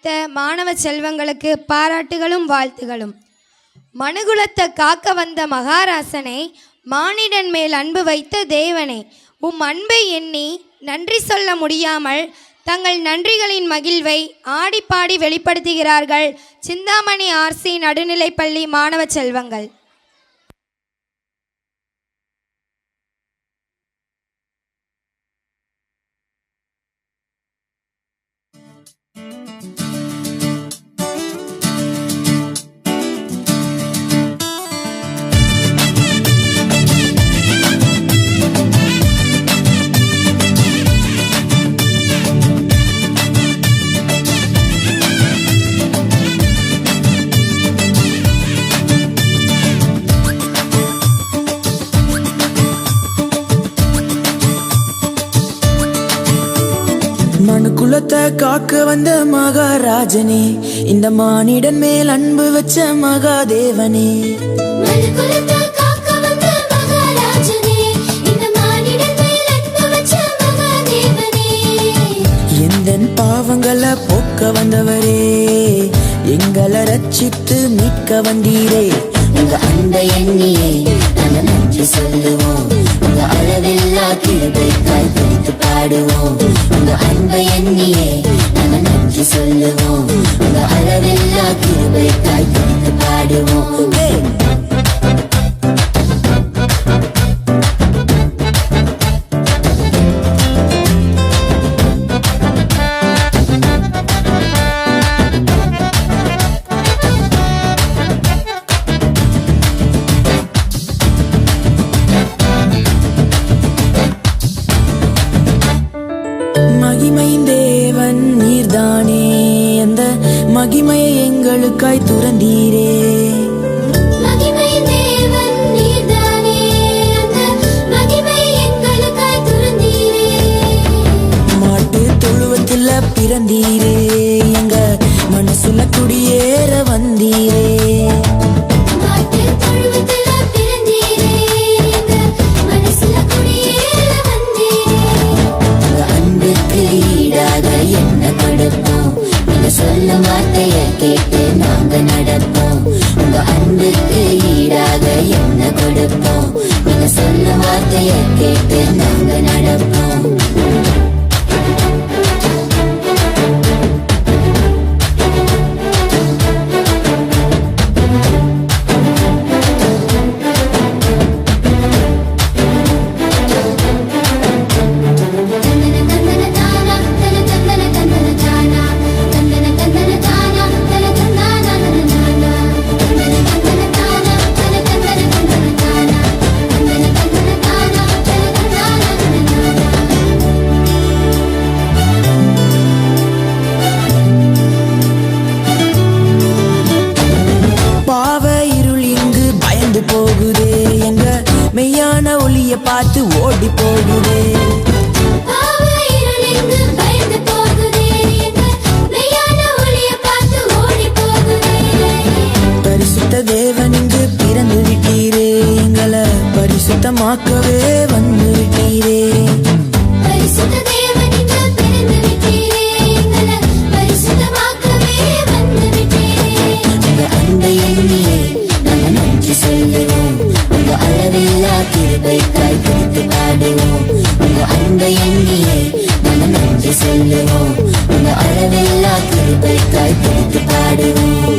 வைத்த மாணவ செல்வங்களுக்கு பாராட்டுகளும் வாழ்த்துகளும். மனுகுலத்தை காக்க வந்த மகாராசனை, மானிடன் மேல் அன்பு வைத்த தேவனே, உம் அன்பை எண்ணி நன்றி சொல்ல முடியாமல் தங்கள் நன்றிகளின் மகிழ்வை ஆடிப்பாடி வெளிப்படுத்துகிறார்கள் சிந்தாமணி ஆர்சி நடுநிலைப்பள்ளி மாணவ செல்வங்கள். மனுக்குலத்தை காக்க வந்த மகாராஜனே, இந்த மானிடன் மேல் அன்பு வச்ச மகாதேவனே. எந்தன் பாவங்களை போக்க வந்தவரே, எங்களை ரட்சித்து மீட்க வந்தீரே. உங்க அன்பை எண்ணியே நாங்க நன்றி சொல்லுவோம், உங்க அளவில்லா கிருபைக்காய் துதித்து பாடுவோம். உங்க அன்பை எண்ணியே நாங்க நன்றி சொல்லுவோம், உங்க அளவில்லா கிருபைக்காய் துதித்து பாடுவோம். மகிமையின் தேவன் நீர்தானே, அந்த மகிமையை எங்களுக்காய் துறந்தீரே. மாட்டு தொழுவத்தில் பிறந்தீரே, எங்க மனசுல குடியேற வந்தீரே. என்ன கொடுப்போம், நீங்க சொல்லும் வார்த்தையை கேட்டு நாங்க நடப்போம். உங்க அன்புக்கு ஈடாக என்ன கொடுப்போம், நீங்க சொல்லும் வார்த்தையை கேட்டு நாங்க நடப்போம். போகுதே, எங்க மெய்யான ஒளிய பார்த்து ஓடி போகுதே. பரிசுத்த தேவன் இங்கு பிறந்து விட்டீரே, எங்களை பரிசுத்தமாக்கவே வந்து விட்டீரே. அன்பை எண்ணியே நாங்க நன்றி சொல்லுவோம், உங்க அளவில்லா கிருபைக்காய் துதித்து பாடுவோம். உங்க அன்பை எண்ணியே நாங்க நன்றி சொல்லுவோம், உங்க அளவில்லா கிருபைக்காய் துதித்து பாடுவோம்.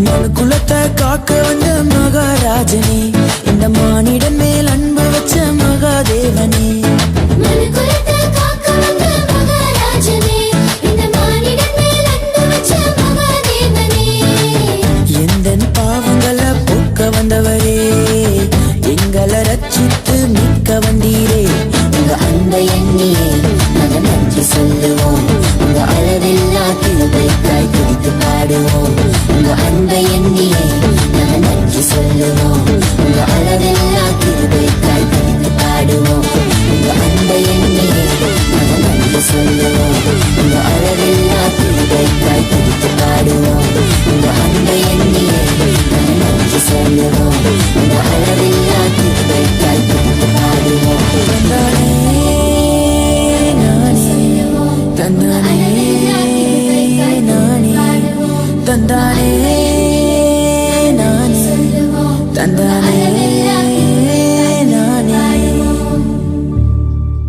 மனுக்குலத்தை காக்க வந்த மகாராஜனே, இந்த மானிடன் மேல் அன்பு வச்ச மகாதேவனே. எந்தன் பாவங்களை போக்க வந்தவரே, எங்களை ரட்சித்து மீட்க வந்தீரே. உங்க அன்பை எண்ணியே நாங்க நன்றி சொல்லுவோம், உங்க அளவில்லா கிருபைக்காய் துதித்து பாடுவோம். உங்க அன்பை எண்ணியே நாங்க நன்றி சொல்லுவோம், தந்தானே நானே தந்தானே